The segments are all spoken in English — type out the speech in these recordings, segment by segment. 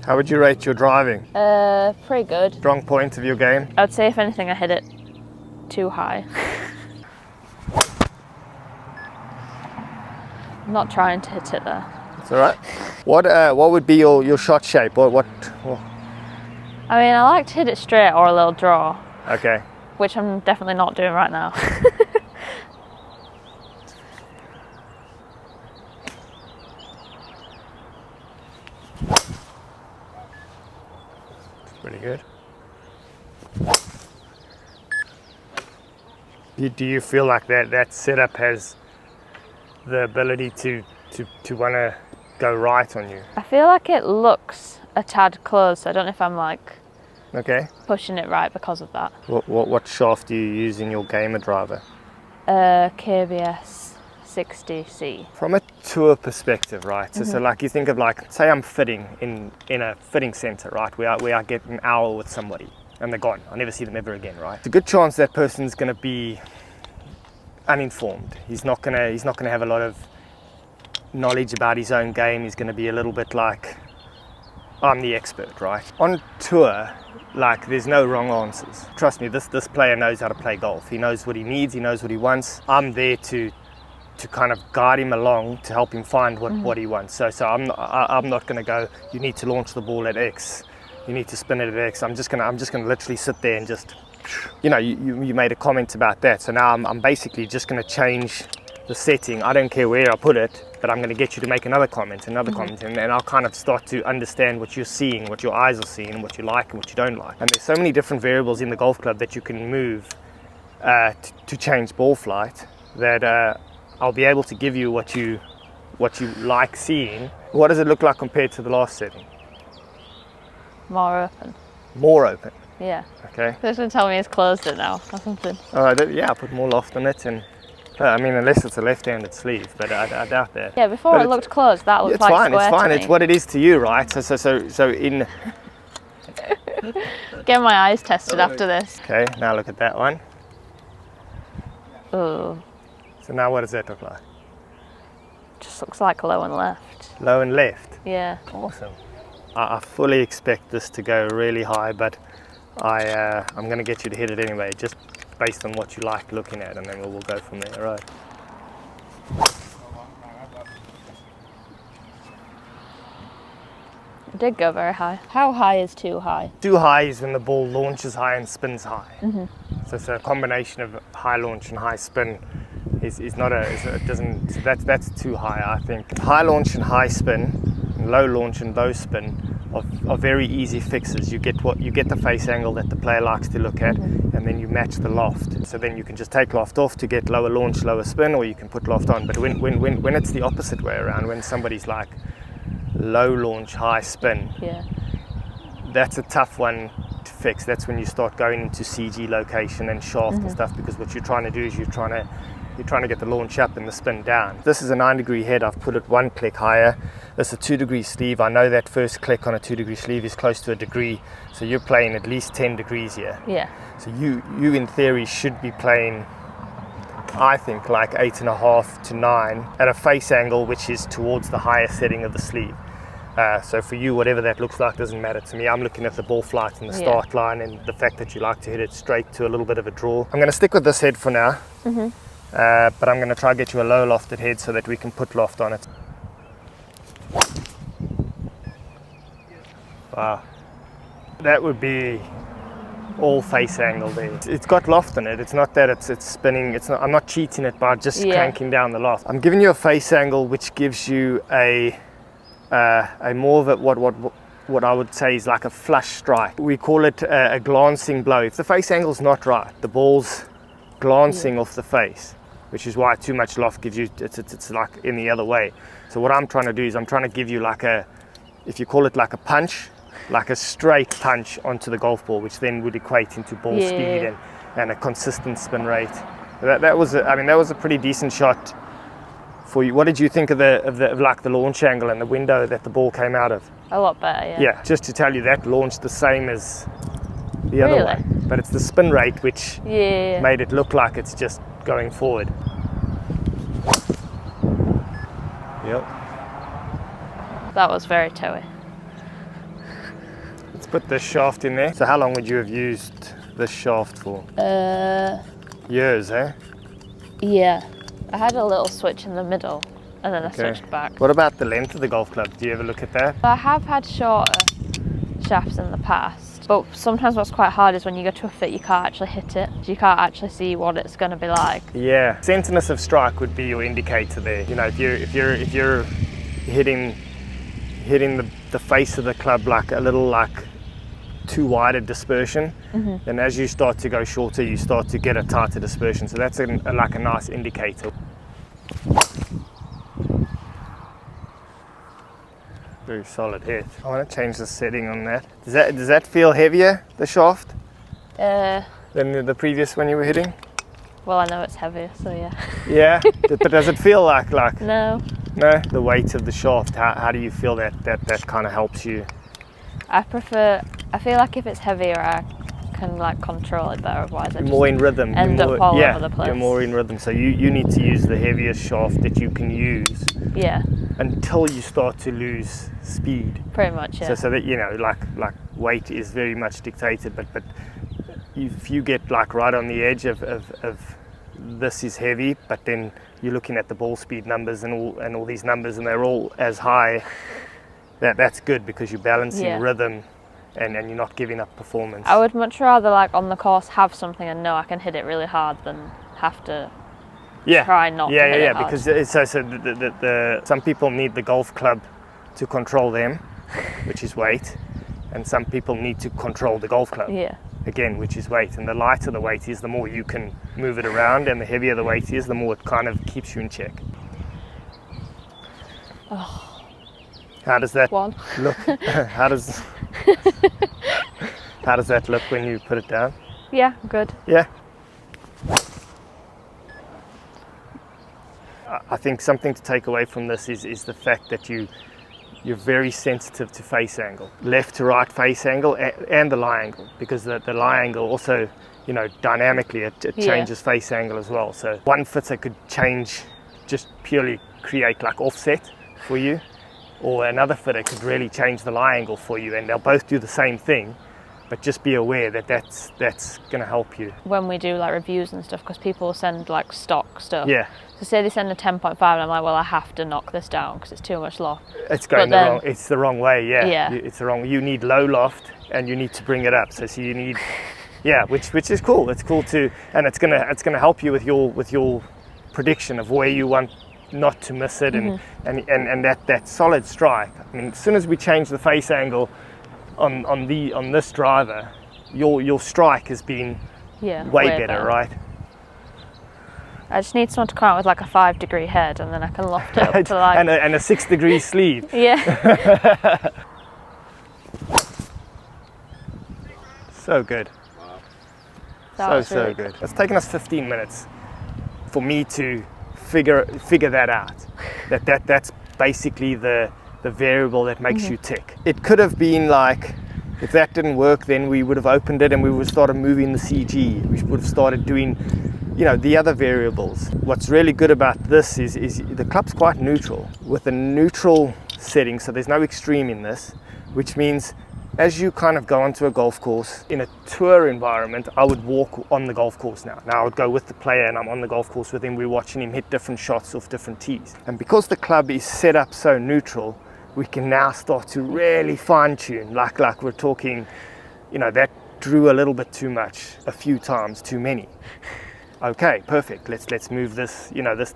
How would you rate your driving? Pretty good. Strong point of your game? I'd say if anything I hit it too high. I'm not trying to hit it there. It's all right. What would be your shot shape? What? I mean, I like to hit it straight or a little draw. Okay. Which I'm definitely not doing right now. Pretty good. Do you feel like that setup has the ability to want to go right on you? I feel like it looks a tad close. I don't know if I'm like pushing it right because of that. What shaft do you use in your gamer driver? KBS 60C. From a tour perspective, right? So like you think of like, say I'm fitting in a fitting center, right? Where I get an hour with somebody and they're gone. I never see them ever again, right? It's a good chance that person's going to be uninformed. He's not going to have a lot of knowledge about his own game. He's going to be a little bit like, I'm the expert, right? On tour, like there's no wrong answers. Trust me, this player knows how to play golf. He knows what he needs, he knows what he wants. I'm there to kind of guide him along to help him find what he wants. So I'm not going to go, you need to launch the ball at X, you need to spin it at X. I'm just going to literally sit there and just, you know, you made a comment about that. So now I'm basically just going to change the setting. I don't care where I put it, but I'm going to get you to make another comment, and I'll kind of start to understand what you're seeing, what your eyes are seeing, what you like and what you don't like. And there's so many different variables in the golf club that you can move to change ball flight that I'll be able to give you what you like seeing. What does it look like compared to the last setting? More open. More open? Yeah. Okay. They're going to tell me it's closed it now or something. Yeah, I put more loft on it, and I mean, unless it's a left-handed sleeve, but I doubt that. Yeah, before it looked closed, that looked like fine, square it's fine. to It's me. what it is to you, right? So in. Get my eyes tested after this. Okay, now look at that one. Oh. So now what does that look like? Just looks like low and left. Low and left? Yeah. Awesome. I fully expect this to go really high, but I'm going to get you to hit it anyway, just based on what you like looking at, and then we'll go from there, right? It did go very high. How high is too high? Too high is when the ball launches high and spins high. So it's a combination of high launch and high spin is not that's too high, I think. High launch and high spin, and low launch and low spin are very easy fixes. You get the face angle that the player likes to look at, and then you match the loft. So then you can just take loft off to get lower launch, lower spin, or you can put loft on. But when it's the opposite way around, when somebody's like low launch, high spin, that's a tough one to fix. That's when you start going into CG location and shaft and stuff, because what you're trying to do is you're trying to get the launch up and the spin down. This is a 9-degree head. I've put it 1 click higher. This is a 2-degree sleeve. I know that first click on a 2-degree sleeve is close to a degree, so you're playing at least 10 degrees here. Yeah. So you in theory should be playing, I think, like 8.5 to 9 at a face angle which is towards the higher setting of the sleeve. So for you, whatever that looks like doesn't matter to me. I'm looking at the ball flight and the start line, and the fact that you like to hit it straight to a little bit of a draw. I'm going to stick with this head for now, but I'm going to try to get you a low lofted head so that we can put loft on it. Wow, that would be all face angle there. It's got loft in it. It's not that it's spinning. I'm not cheating it by just cranking down the loft. I'm giving you a face angle which gives you a more of what I would say is like a flush strike. We call it a glancing blow. If the face angle's not right, the ball's glancing off the face, which is why too much loft gives you, it's like in the other way. So what I'm trying to do is I'm trying to give you like if you call it like a punch, like a straight punch onto the golf ball, which then would equate into ball speed and a consistent spin rate. That was a pretty decent shot for you. What did you think of the launch angle and the window that the ball came out of? A lot better, yeah. Yeah, just to tell you, that launched the same as the other way, but it's the spin rate which made it look like it's just going forward. Yep. That was very toey. put this shaft in there. So how long would you have used this shaft for? Years, eh? Yeah. I had a little switch in the middle and then I switched back. What about the length of the golf club? Do you ever look at that? I have had shorter shafts in the past, but sometimes what's quite hard is when you go to a fit you can't actually hit it. You can't actually see what it's going to be like. Yeah, centerness of strike would be your indicator there. You know, if you're hitting the face of the club like a little like too wide a dispersion, then as you start to go shorter you start to get a tighter dispersion, so that's like a nice indicator. Very solid hit. I want to change the setting on that. Does that feel heavier, the shaft, than the previous one you were hitting? Well, I know it's heavier, so yeah. Yeah, but does it feel like No. The weight of the shaft? How do you feel that kind of helps you? I feel like if it's heavier I can like control it better, otherwise I just more in rhythm. end up all over the place. You're more in rhythm, so you need to use the heaviest shaft that you can use. Yeah. Until you start to lose speed. Pretty much, yeah. So that, you know, like weight is very much dictated, but if you get like right on the edge of this is heavy, but then you're looking at the ball speed numbers and all these numbers and they're all as high, that's good because you're balancing rhythm and you're not giving up performance. I would much rather like on the course have something and know I can hit it really hard than have to try not to hit it hard. Because some people need the golf club to control them, which is weight, and some people need to control the golf club. Yeah. Again, which is weight, and the lighter the weight is, the more you can move it around, and the heavier the weight is, the more it kind of keeps you in check. Oh. How does that look? How does that look when you put it down? Yeah, good. Yeah. I think something to take away from this is the fact that you're very sensitive to face angle, left to right face angle and the lie angle, because the lie angle also, you know, dynamically it changes face angle as well. So one fitter could change, just purely create like offset for you, or another fitter could really change the lie angle for you, and they'll both do the same thing, but just be aware that that's going to help you. When we do like reviews and stuff, because people send like stock stuff. Yeah. So say they send a 10.5 and I'm like, well, I have to knock this down because it's too much loft. It's going it's the wrong way, yeah. It's the wrong, you need low loft and you need to bring it up. So you need, which is cool. It's cool to, and it's gonna help you with your prediction of where you want not to miss it, and that solid strike. I mean, as soon as we change the face angle on this driver, your strike has been way better, right? I just need someone to come out with like a 5-degree head and then I can loft it up to like... and a 6-degree sleeve. Yeah. So good. Wow. So really good. It's taken us 15 minutes for me to figure that out. That's basically the variable that makes you tick. It could have been like, if that didn't work, then we would have opened it and we would have started moving the CG. We would have started doing, you know, the other variables. What's really good about this is the club's quite neutral, with a neutral setting, so there's no extreme in this, which means as you kind of go onto a golf course, in a tour environment, I would walk on the golf course now. Now I would go with the player and I'm on the golf course with him, we're watching him hit different shots off different tees. And because the club is set up so neutral, we can now start to really fine tune, like we're talking, you know, that drew a little bit too much, a few times too many. Okay, perfect. Let's move this. You know, this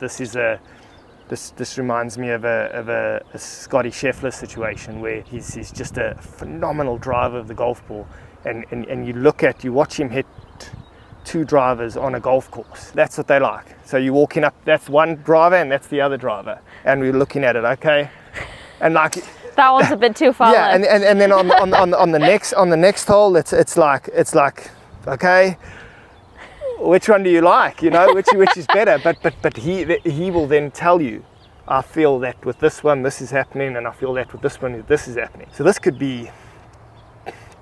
reminds me of a Scottie Scheffler situation where he's just a phenomenal driver of the golf ball, and you watch him hit 2 drivers on a golf course. That's what they like. So you're walking up, that's one driver and that's the other driver, and we're looking at it. Okay, and like that one's a bit too far. Yeah, and then on the next hole, it's like okay, which one do you like? You know, which is better? But he will then tell you, I feel that with this one this is happening, and I feel that with this one this is happening. So this could be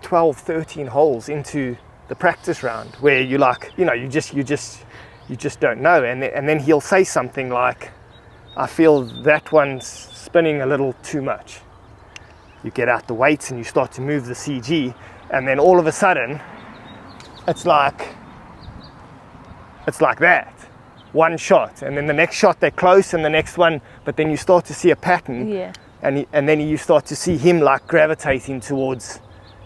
12, 13 holes into the practice round where you like, you know, you just don't know, and then he'll say something like, I feel that one's spinning a little too much. you get out the weights and you start to move the CG, and then all of a sudden it's like that, one shot, and then the next shot they're close, and the next one, but then you start to see a pattern. Yeah. And then you start to see him like gravitating towards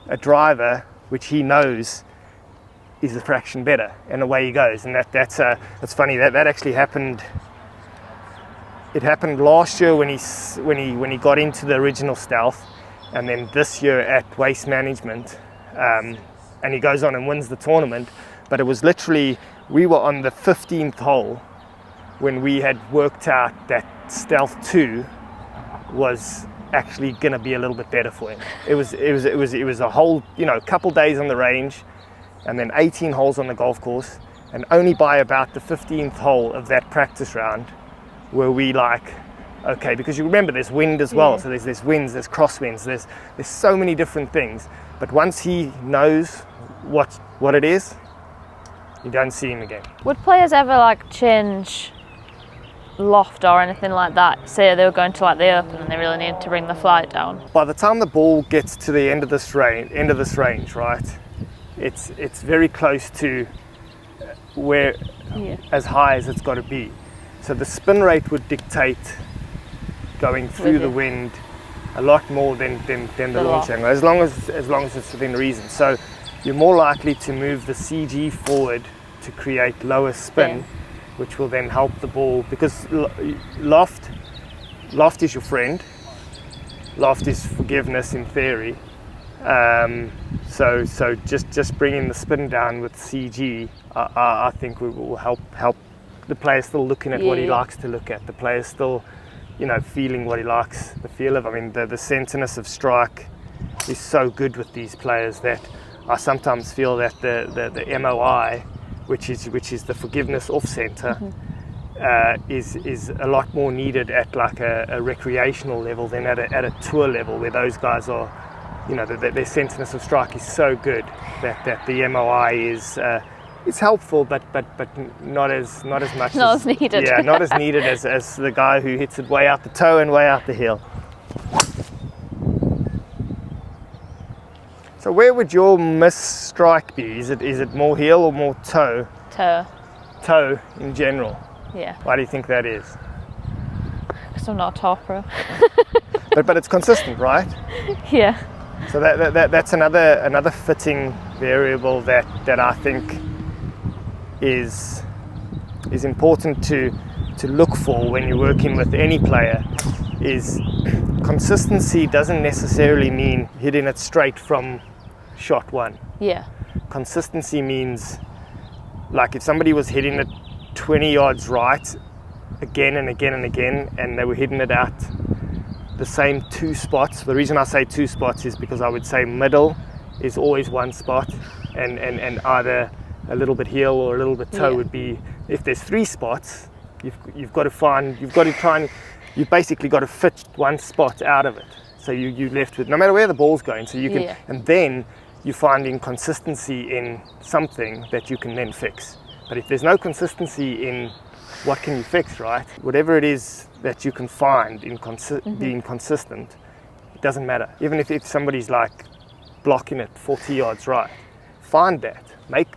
a driver which he knows is a fraction better, and away he goes. And that's funny that actually happened. It happened last year when he got into the original Stealth, and then this year at Waste Management, and he goes on and wins the tournament. But it was literally, we were on the 15th hole when we had worked out that Stealth 2 was actually going to be a little bit better for him. It was a whole, couple days on the range, and then 18 holes on the golf course, and only by about the 15th hole of that practice round were we like, okay, because you remember there's wind as well, so there's winds, there's crosswinds, there's so many different things. But once he knows what it is, you don't see him again. Would players ever like change loft or anything like that? Say they were going to like the Open and they really need to bring the flight down. By the time the ball gets to the end of this range, right, it's very close to where as high as it's got to be. So the spin rate would dictate going through the wind a lot more than the launch angle, as long as it's within reason. So you're more likely to move the CG forward to create lower spin, which will then help the ball, because loft is your friend. Loft is forgiveness in theory. So just bringing the spin down with CG, I think will help the player still looking at what he likes to look at. The player still, feeling what he likes the feel of. I mean, the centerness of strike is so good with these players that I sometimes feel that the MOI, which is the forgiveness off center, is a lot more needed at like a recreational level than at a tour level, where those guys are, their centerness of strike is so good that the MOI is it's helpful, but not as much. Not as needed. Yeah, not as needed as the guy who hits it way out the toe and way out the heel. So where would your miss strike be? Is it more heel or more toe? Toe. Toe in general. Yeah. Why do you think that is? Because I'm not a tour pro. but it's consistent, right? Yeah. So that's another fitting variable that I think is important to look for when you're working with any player. Is consistency doesn't necessarily mean hitting it straight from shot one. Yeah. Consistency means, like, if somebody was hitting it 20 yards right again and again and again, and they were hitting it at the same two spots. The reason I say two spots is because I would say middle is always one spot, and either a little bit heel or a little bit toe would be, if there's three spots, you've basically got to fit one spot out of it. So you left with, no matter where the ball's going, so you can, and then you find inconsistency in something that you can then fix. But if there's no consistency in what can you fix, right? Whatever it is that you can find in being consistent, it doesn't matter. Even if somebody's like blocking it 40 yards right, find that.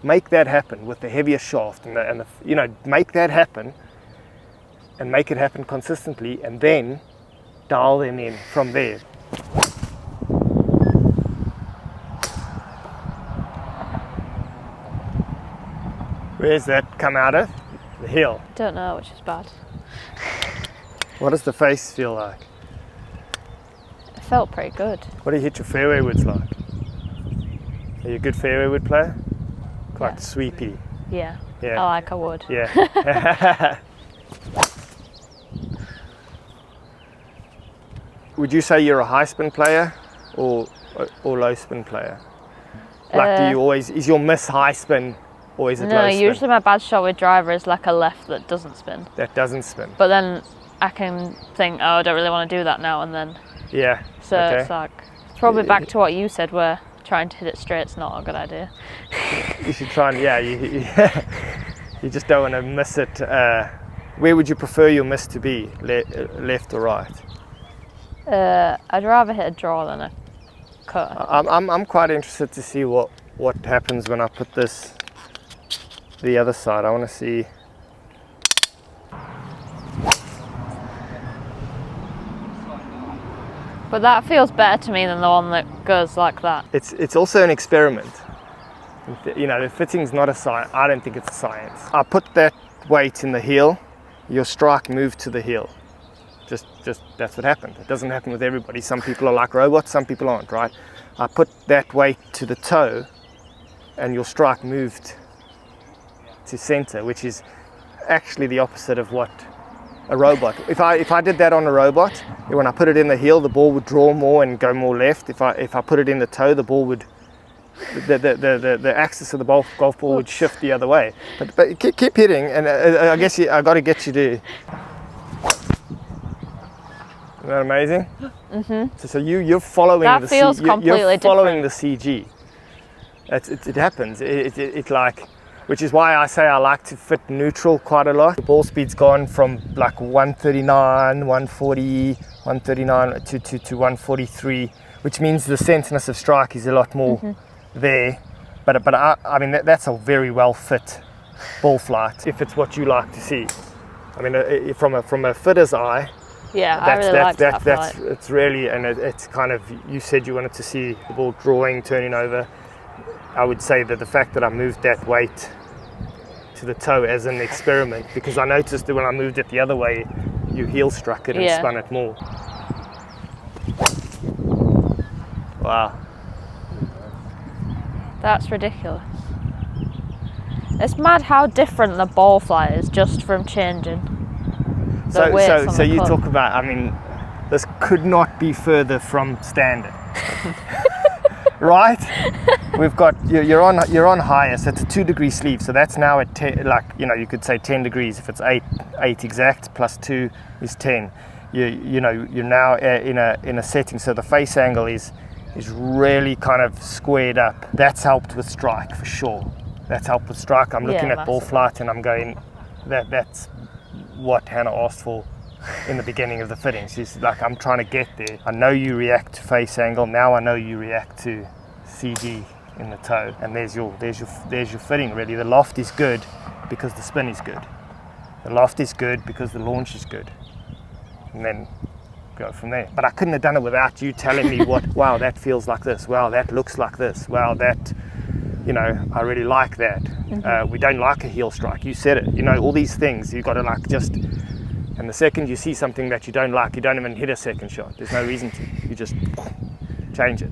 Make that happen with the heavier shaft and the make that happen, and make it happen consistently, and then dial them in from there. Where's that come out of? The heel. Don't know, which is bad. What does the face feel like? It felt pretty good. What do you hit your fairway woods like? Are you a good fairway wood player? Quite sweepy. Yeah. I like a wood. Yeah. Would you say you're a high spin player or low spin player? Like, do you always, is your miss high spin or is it low spin? No, usually my bad shot with driver is like a left that doesn't spin. That doesn't spin. But then I can think, I don't really want to do that now, and then. Yeah. So it's like, it's probably back to what you said, where trying to hit it straight is not a good idea. You should try and, you just don't want to miss it. Where would you prefer your miss to be, left or right? I'd rather hit a draw than a cut. I'm quite interested to see what happens when I put this the other side. I want to see. But that feels better to me than the one that goes like that. It's also an experiment. You know, the fitting's not a science. I don't think it's a science. I put that weight in the heel, your strike moved to the heel. Just that's what happened. It doesn't happen with everybody. Some people are like robots, some people aren't, right? I put that weight to the toe and your strike moved to center, which is actually the opposite of what a robot. If I did that on a robot, when I put it in the heel, the ball would draw more and go more left. If I put it in the toe, the ball would, the axis of the golf ball would shift the other way. But keep hitting, and I guess I got to get you to. Isn't that amazing? Mm-hmm. So you're following that the feels completely you're following different. the CG. It happens. It like. Which is why I say I like to fit neutral quite a lot. The ball speed's gone from like 139, 140, 139 to 143, which means the centerness of strike is a lot more there. But I mean that's a very well fit ball flight if it's what you like to see. I mean from a fitter's eye. Yeah, I really like that flight. It's really, and it's kind of, you said you wanted to see the ball drawing, turning over. I would say that the fact that I moved that weight to the toe as an experiment, because I noticed that when I moved it the other way, you heel struck it and spun it more. Wow. That's ridiculous. It's mad how different the ball flight is just from changing the weights on the So you club. talk about, I mean, this could not be further from standard. Right? We've got, you're on higher, so it's a 2-degree sleeve, so that's now at 10, like, you know, you could say 10 degrees if it's 8 exact plus 2 is 10. You know, you're now in a setting, so the face angle is really kind of squared up. That's helped with strike for sure. That's helped with strike. I'm looking at ball flight and I'm going, that's what Hannah asked for in the beginning of the fitting. She's like, I'm trying to get there. I know you react to face angle. Now I know you react to CG in the toe, and there's your fitting really. The loft is good because the spin is good. The loft is good because the launch is good, and then go from there. But I couldn't have done it without you telling me what. Wow, that feels like this. Wow, that looks like this. Wow, that. You know, I really like that. We don't like a heel strike. You said it. You know, all these things you got to like just. And the second you see something that you don't like, you don't even hit a second shot. There's no reason to. You just change it.